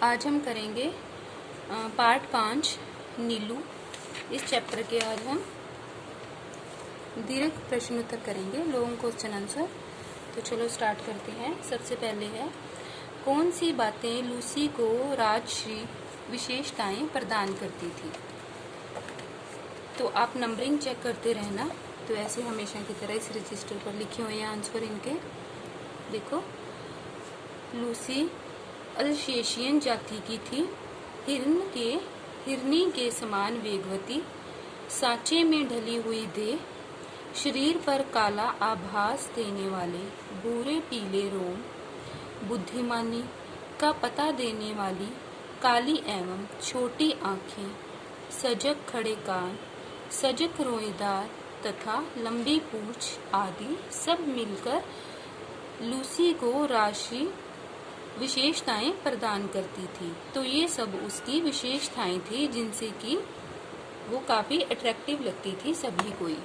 आज हम करेंगे पार्ट 5 नीलू। इस चैप्टर के आज हम दीर्घ प्रश्न उत्तर करेंगे, लॉन्ग क्वेश्चन आंसर। तो चलो स्टार्ट करते हैं। सबसे पहले है, कौन सी बातें लूसी को राजश्री विशेषताएं प्रदान करती थी। तो आप नंबरिंग चेक करते रहना। तो ऐसे हमेशा की तरह इस रजिस्टर पर लिखे हुए आंसर इनके देखो। लूसी अल्सेशियन जाति की थी, हिरनी के समान वेगवती, सांचे में ढली हुई देह, शरीर पर काला आभास देने वाले भूरे पीले रोम, बुद्धिमानी का पता देने वाली काली एवं छोटी आंखें, सजग खड़े कान, सजग रोएदार तथा लंबी पूंछ आदि सब मिलकर लूसी को राशि विशेषताएं प्रदान करती थी। तो ये सब उसकी विशेषताएं थी जिनसे कि वो काफी अट्रैक्टिव लगती थी सभी को ही।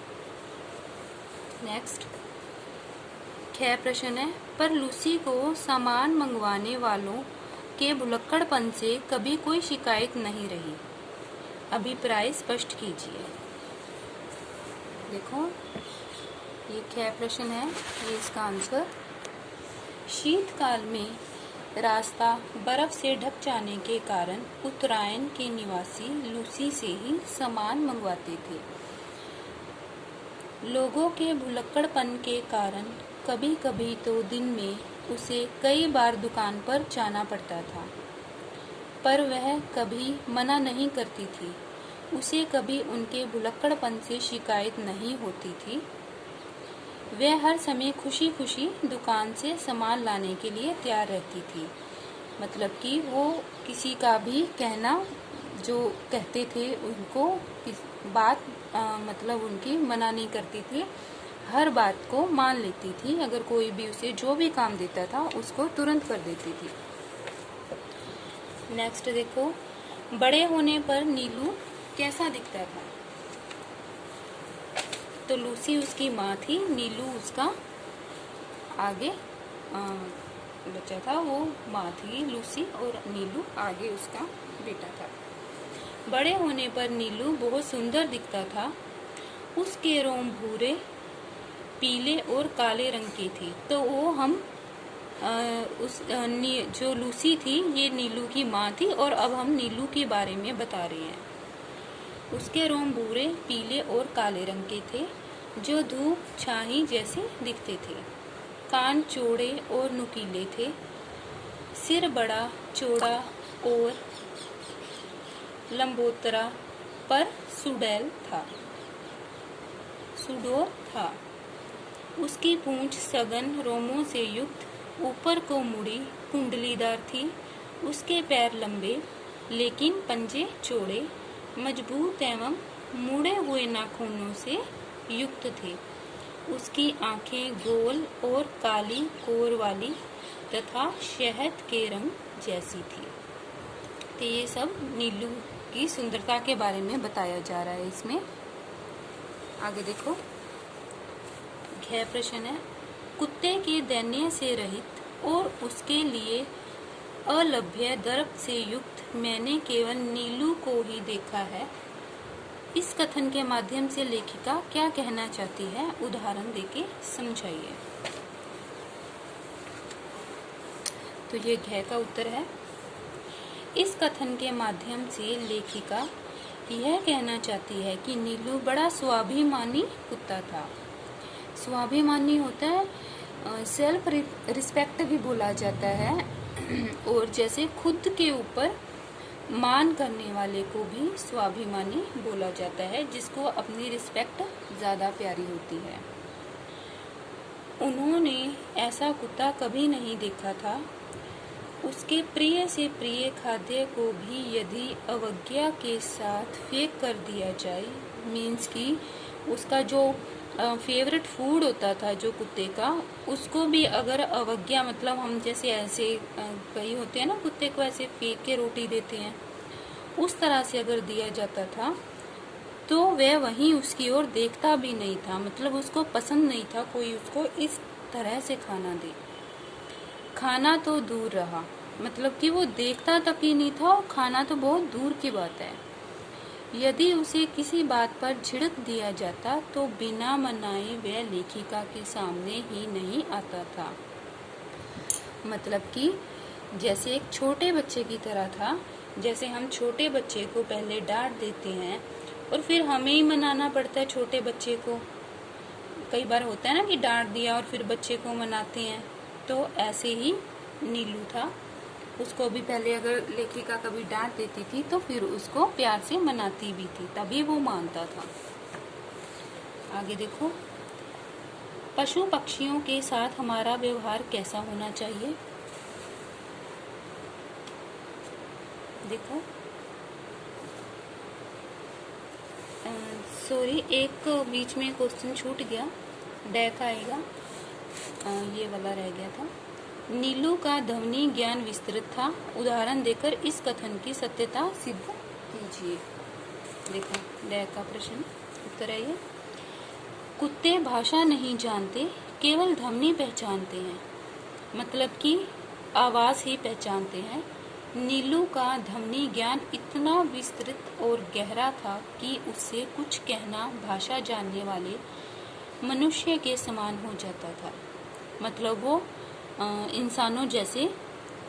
नेक्स्ट ख प्रश्न है, पर लूसी को सामान मंगवाने वालों के भुलक्कड़पन से कभी कोई शिकायत नहीं रही। अभिप्राय स्पष्ट कीजिए। देखो ये ख प्रश्न है, ये इसका आंसर। शीतकाल में रास्ता बर्फ से ढक जाने के कारण उत्तरायण के निवासी लूसी से ही सामान मंगवाते थे। लोगों के भुलक्कड़पन के कारण कभी कभी तो दिन में उसे कई बार दुकान पर जाना पड़ता था, पर वह कभी मना नहीं करती थी। उसे कभी उनके भुलक्कड़पन से शिकायत नहीं होती थी। वह हर समय खुशी खुशी दुकान से सामान लाने के लिए तैयार रहती थी। मतलब कि वो किसी का भी कहना जो कहते थे उनको बात मतलब उनकी मना नहीं करती थी, हर बात को मान लेती थी। अगर कोई भी उसे जो भी काम देता था उसको तुरंत कर देती थी। नेक्स्ट देखो, बड़े होने पर नीलू कैसा दिखता था। तो लूसी उसकी माँ थी, नीलू उसका आगे बच्चा था। वो माँ थी लूसी और नीलू आगे उसका बेटा था। बड़े होने पर नीलू बहुत सुंदर दिखता था। उसके रोम भूरे पीले और काले रंग के थे। तो वो हम जो लूसी थी ये नीलू की माँ थी और अब हम नीलू के बारे में बता रहे हैं। उसके रोम भूरे पीले और काले रंग के थे जो धूप छाही जैसे दिखते थे। कान चौड़े और नुकीले थे। सिर बड़ा चौड़ा और लंबोतरा पर सुडौल था। उसकी पूंछ सघन रोमों से युक्त ऊपर को मुड़ी कुंडलीदार थी। उसके पैर लंबे लेकिन पंजे चौड़े, मजबूत एवं मुड़े हुए नाखूनों से युक्त थे। उसकी आंखें गोल और काली कोर वाली तथा शहद के रंग जैसी थी। तो ये सब नीलू की सुंदरता के बारे में बताया जा रहा है इसमें। आगे देखो, घ प्रश्न है, कुत्ते के दैन्य से रहित और उसके लिए अलभ्य दर्प से युक्त मैंने केवल नीलू को ही देखा है। इस कथन के माध्यम से लेखिका क्या कहना चाहती है, उदाहरण देके समझाइए। तो ये घ का उत्तर है। इस कथन के माध्यम से लेखिका यह कहना चाहती है कि नीलू बड़ा स्वाभिमानी कुत्ता था। स्वाभिमानी होता है सेल्फ रिस्पेक्ट भी बोला जाता है, और जैसे खुद के ऊपर मान करने वाले को भी स्वाभिमानी बोला जाता है, जिसको अपनी रिस्पेक्ट ज्यादा प्यारी होती है। उन्होंने ऐसा कुत्ता कभी नहीं देखा था। उसके प्रिय से प्रिय खाद्य को भी यदि अवज्ञा के साथ फेंक कर दिया जाए, मीन्स कि उसका जो फेवरेट फूड होता था जो कुत्ते का, उसको भी अगर अवज्ञा मतलब हम जैसे ऐसे कई होते हैं ना कुत्ते को ऐसे फेंक के रोटी देते हैं, उस तरह से अगर दिया जाता था तो वह वहीं उसकी ओर देखता भी नहीं था। मतलब उसको पसंद नहीं था कोई उसको इस तरह से खाना दे। खाना तो दूर रहा, मतलब कि वो देखता तक ही नहीं था और खाना तो बहुत दूर की बात है। यदि उसे किसी बात पर झिड़क दिया जाता तो बिना मनाए वह लेखिका के सामने ही नहीं आता था। मतलब कि जैसे एक छोटे बच्चे की तरह था। जैसे हम छोटे बच्चे को पहले डांट देते हैं और फिर हमें ही मनाना पड़ता है छोटे बच्चे को। कई बार होता है ना कि डांट दिया और फिर बच्चे को मनाते हैं, तो ऐसे ही नीलू था। उसको भी पहले अगर लेखिका कभी डांट देती थी तो फिर उसको प्यार से मनाती भी थी, तभी वो मानता था। आगे देखो, पशु पक्षियों के साथ हमारा व्यवहार कैसा होना चाहिए। देखो, सॉरी, एक बीच में क्वेश्चन छूट गया, डैक आएगा, ये वाला रह गया था। नीलू का ध्वनि ज्ञान विस्तृत था, उदाहरण देकर इस कथन की सत्यता सिद्ध कीजिए। देखो, डैक का प्रश्न उत्तर है ये। कुत्ते भाषा नहीं जानते, केवल ध्वनि पहचानते हैं। मतलब कि आवाज ही पहचानते हैं। नीलू का ध्वनि ज्ञान इतना विस्तृत और गहरा था कि उससे कुछ कहना भाषा जानने वाले मनुष्य के समान हो जाता था। मतलब वो इंसानों जैसे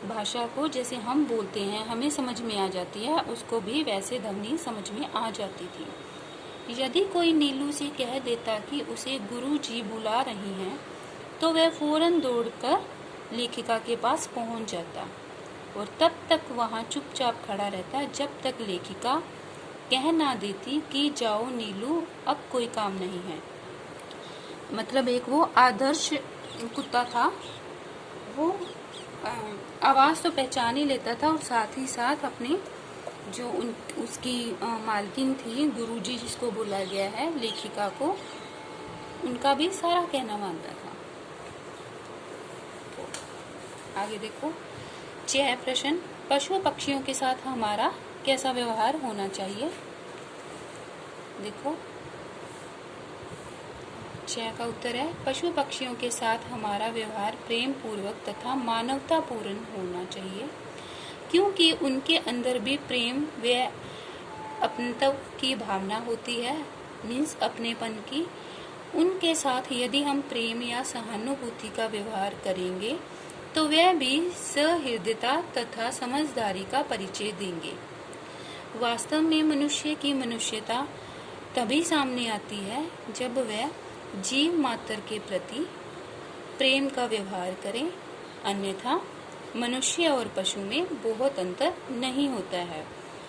भाषा को जैसे हम बोलते हैं हमें समझ में आ जाती है, उसको भी वैसे ध्वनि समझ में आ जाती थी। यदि कोई नीलू से कह देता कि उसे गुरुजी बुला रही हैं, तो वह फौरन दौड़कर लेखिका के पास पहुंच जाता और तब तक वहां चुपचाप खड़ा रहता जब तक लेखिका कह ना देती कि जाओ नीलू, अब कोई काम नहीं है। मतलब एक वो आदर्श कुत्ता था। वो आवाज तो पहचान ही लेता था और साथ ही साथ अपने जो उसकी मालकिन थी, गुरुजी जिसको बोला गया है लेखिका को, उनका भी सारा कहना मानता था। तो आगे देखो, 6 प्रश्न, पशु पक्षियों के साथ हमारा कैसा व्यवहार होना चाहिए। देखो, 6 का उत्तर है, पशु पक्षियों के साथ हमारा व्यवहार प्रेम पूर्वक तथा मानवता पूर्ण होना चाहिए, क्योंकि उनके अंदर भी प्रेम व अपनत्व की भावना होती है, मीन्स अपनेपन की। उनके साथ यदि हम प्रेम या सहानुभूति का व्यवहार करेंगे तो वह भी सहृदयता तथा समझदारी का परिचय देंगे। वास्तव में मनुष्य की मनुष्यता तभी सामने आती है जब वह जीव मात्र के प्रति प्रेम का व्यवहार करें, अन्यथा मनुष्य और पशु में बहुत अंतर नहीं होता है।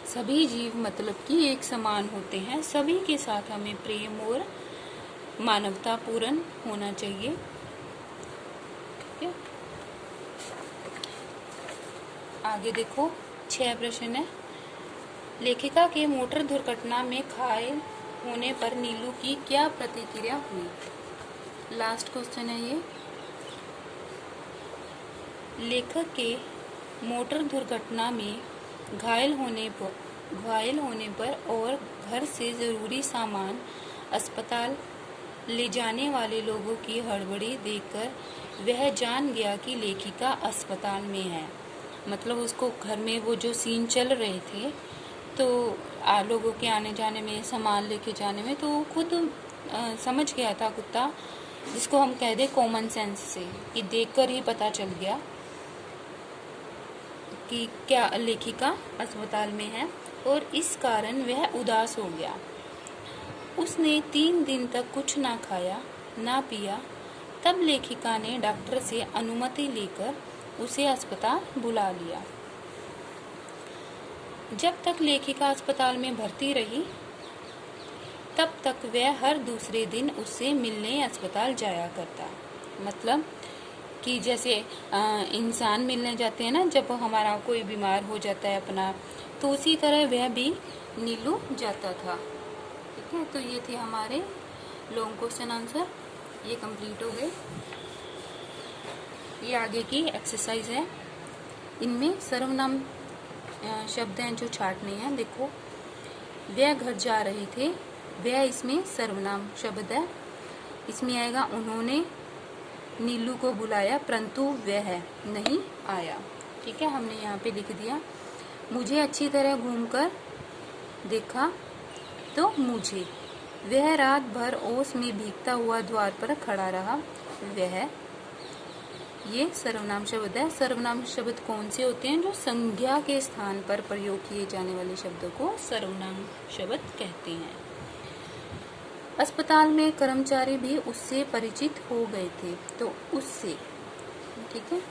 सभी जीव मतलब कि एक समान होते हैं, सभी के साथ हमें प्रेम और मानवता पूर्ण होना चाहिए। ठीक है, आगे देखो, 6 प्रश्न है, लेखिका के मोटर दुर्घटना में घायल होने पर नीलू की क्या प्रतिक्रिया हुई। लास्ट क्वेश्चन है ये। लेखक के मोटर दुर्घटना में घायल होने पर और घर से जरूरी सामान अस्पताल ले जाने वाले लोगों की हड़बड़ी देखकर वह जान गया कि लेखिका अस्पताल में है। मतलब उसको घर में वो जो सीन चल रहे थे तो लोगों के आने जाने में, सामान लेके जाने में, तो खुद समझ गया था कुत्ता, जिसको हम कह दे कॉमन सेंस से, कि देखकर ही पता चल गया कि क्या लेखिका अस्पताल में है, और इस कारण वह उदास हो गया। उसने 3 दिन तक कुछ ना खाया ना पिया। तब लेखिका ने डॉक्टर से अनुमति लेकर उसे अस्पताल बुला लिया। जब तक लेखिका अस्पताल में भर्ती रही तब तक वह हर दूसरे दिन उससे मिलने अस्पताल जाया करता। मतलब कि जैसे इंसान मिलने जाते हैं ना जब हमारा कोई बीमार हो जाता है अपना, तो उसी तरह वह भी नीलू जाता था। ठीक है, तो ये थे हमारे लॉन्ग क्वेश्चन आंसर, ये कंप्लीट हो गए। ये आगे की एक्सरसाइज है, इनमें सर्वनाम शब्द हैं जो छाटने हैं। देखो, वह घर जा रहे थे, वह इसमें सर्वनाम शब्द है। इसमें आएगा उन्होंने नीलू को बुलाया परंतु वह नहीं आया। ठीक है, हमने यहाँ पे लिख दिया। मुझे अच्छी तरह घूमकर देखा तो मुझे, वह रात भर ओस में भीगता हुआ द्वार पर खड़ा रहा। वह, ये सर्वनाम शब्द है। सर्वनाम शब्द कौन से होते हैं? जो संज्ञा के स्थान पर प्रयोग किए जाने वाले शब्दों को सर्वनाम शब्द कहते हैं। अस्पताल में कर्मचारी भी उससे परिचित हो गए थे, तो उससे, ठीक है।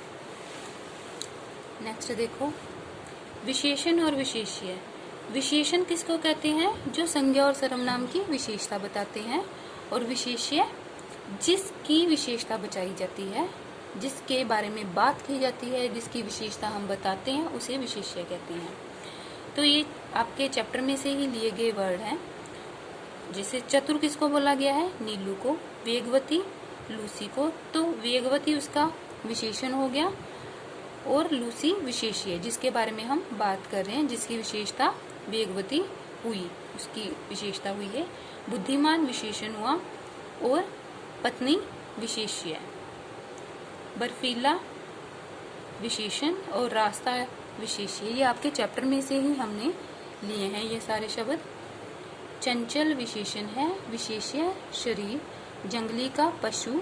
नेक्स्ट देखो, विशेषण और विशेष्य। विशेषण किसको कहते हैं? जो संज्ञा और सर्वनाम की विशेषता बताते हैं, और विशेष्य जिसकी विशेषता बचाई जाती है, जिसके बारे में बात की जाती है, जिसकी विशेषता हम बताते हैं, उसे विशेष्य कहते हैं। तो ये आपके चैप्टर में से ही लिए गए वर्ड हैं। जैसे चतुर किसको बोला गया है? नीलू को। वेगवती लूसी को। तो वेगवती उसका विशेषण हो गया, और लूसी विशेष्य जिसके बारे में हम बात कर रहे हैं, जिसकी विशेषता वेगवती हुई, उसकी विशेषता हुई है। बुद्धिमान विशेषण हुआ, और पत्नी विशेष्य। बर्फीला विशेषण और रास्ता विशेष्य, ये आपके चैप्टर में से ही हमने लिए हैं ये सारे शब्द। चंचल विशेषण है, विशेष्य शरीर। जंगली का पशु,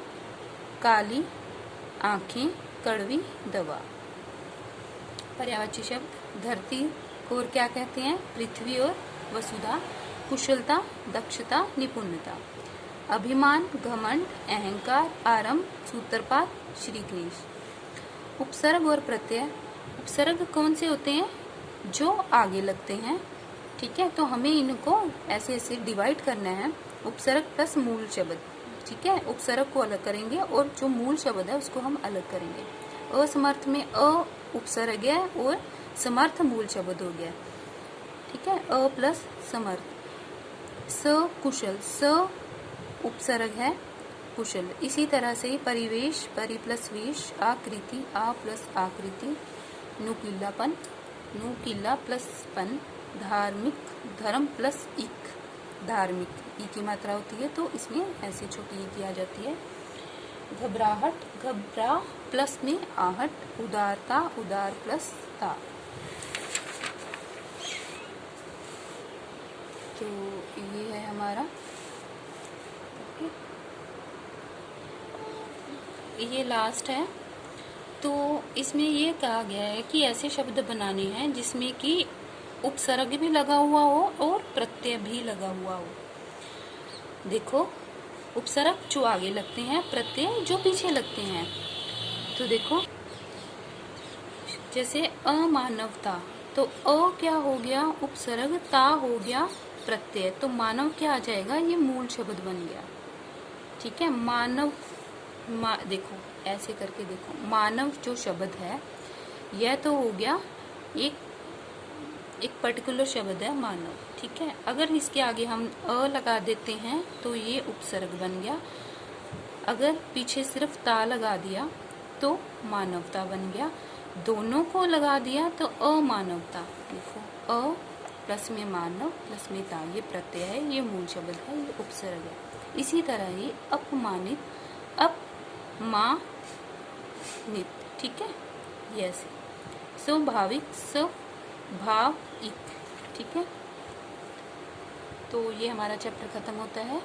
काली आंखें, कड़वी दवा। पर्यायवाची शब्द, धरती को और क्या कहते हैं? पृथ्वी और वसुधा। कुशलता, दक्षता, निपुणता। अभिमान, घमंड, अहंकार, आरंभ, सूत्रपात, श्री गणेश। उपसर्ग और प्रत्यय। उपसर्ग कौन से होते हैं? जो आगे लगते हैं, ठीक है। तो हमें इनको ऐसे ऐसे डिवाइड करना है, उपसर्ग प्लस मूल शब्द, ठीक है। उपसर्ग को अलग करेंगे और जो मूल शब्द है उसको हम अलग करेंगे। असमर्थ में अ उपसर्ग है और समर्थ मूल शब्द हो गया, ठीक है। अ प्लस समर्थ। सकुशल, स उपसर्ग है, कुशल। इसी तरह से परिवेश, परि प्लस वेश। आकृति, आ प्लस आकृति। नुकीलापन, नुकीला प्लस पन। धार्मिक, धर्म प्लस इक, धार्मिक। ई की मात्रा होती है तो इसमें ऐसे छोटी ई की आ जाती है। घबराहट, घबरा प्लस में आहट। उदारता, उदार प्लस ता। तो ये है हमारा, ये लास्ट है। तो इसमें ये कहा गया है कि ऐसे शब्द बनाने हैं जिसमें कि उपसर्ग भी लगा हुआ हो और प्रत्यय भी लगा हुआ हो। देखो, उपसर्ग जो आगे लगते हैं, प्रत्यय जो पीछे लगते हैं। तो देखो, जैसे अमानवता, तो अ क्या हो गया? उपसर्ग। ता हो गया प्रत्यय। तो मानव क्या आ जाएगा? ये मूल शब्द बन गया, ठीक है। मानव, देखो ऐसे करके देखो, मानव जो शब्द है यह तो हो गया एक पर्टिकुलर शब्द है मानव, ठीक है। अगर इसके आगे हम अ लगा देते हैं तो ये उपसर्ग बन गया। अगर पीछे सिर्फ ता लगा दिया तो मानवता बन गया। दोनों को लगा दिया तो अमानवता। देखो, अ प्लस में मानव प्लस में ता, ये प्रत्यय है, ये मूल शब्द है, ये उपसर्ग है। इसी तरह ये अपमानित, अपमानित, ठीक है, ये ऐसे। स्वाभाविक, स्वाभाविक, ठीक है। तो ये हमारा चैप्टर खत्म होता है।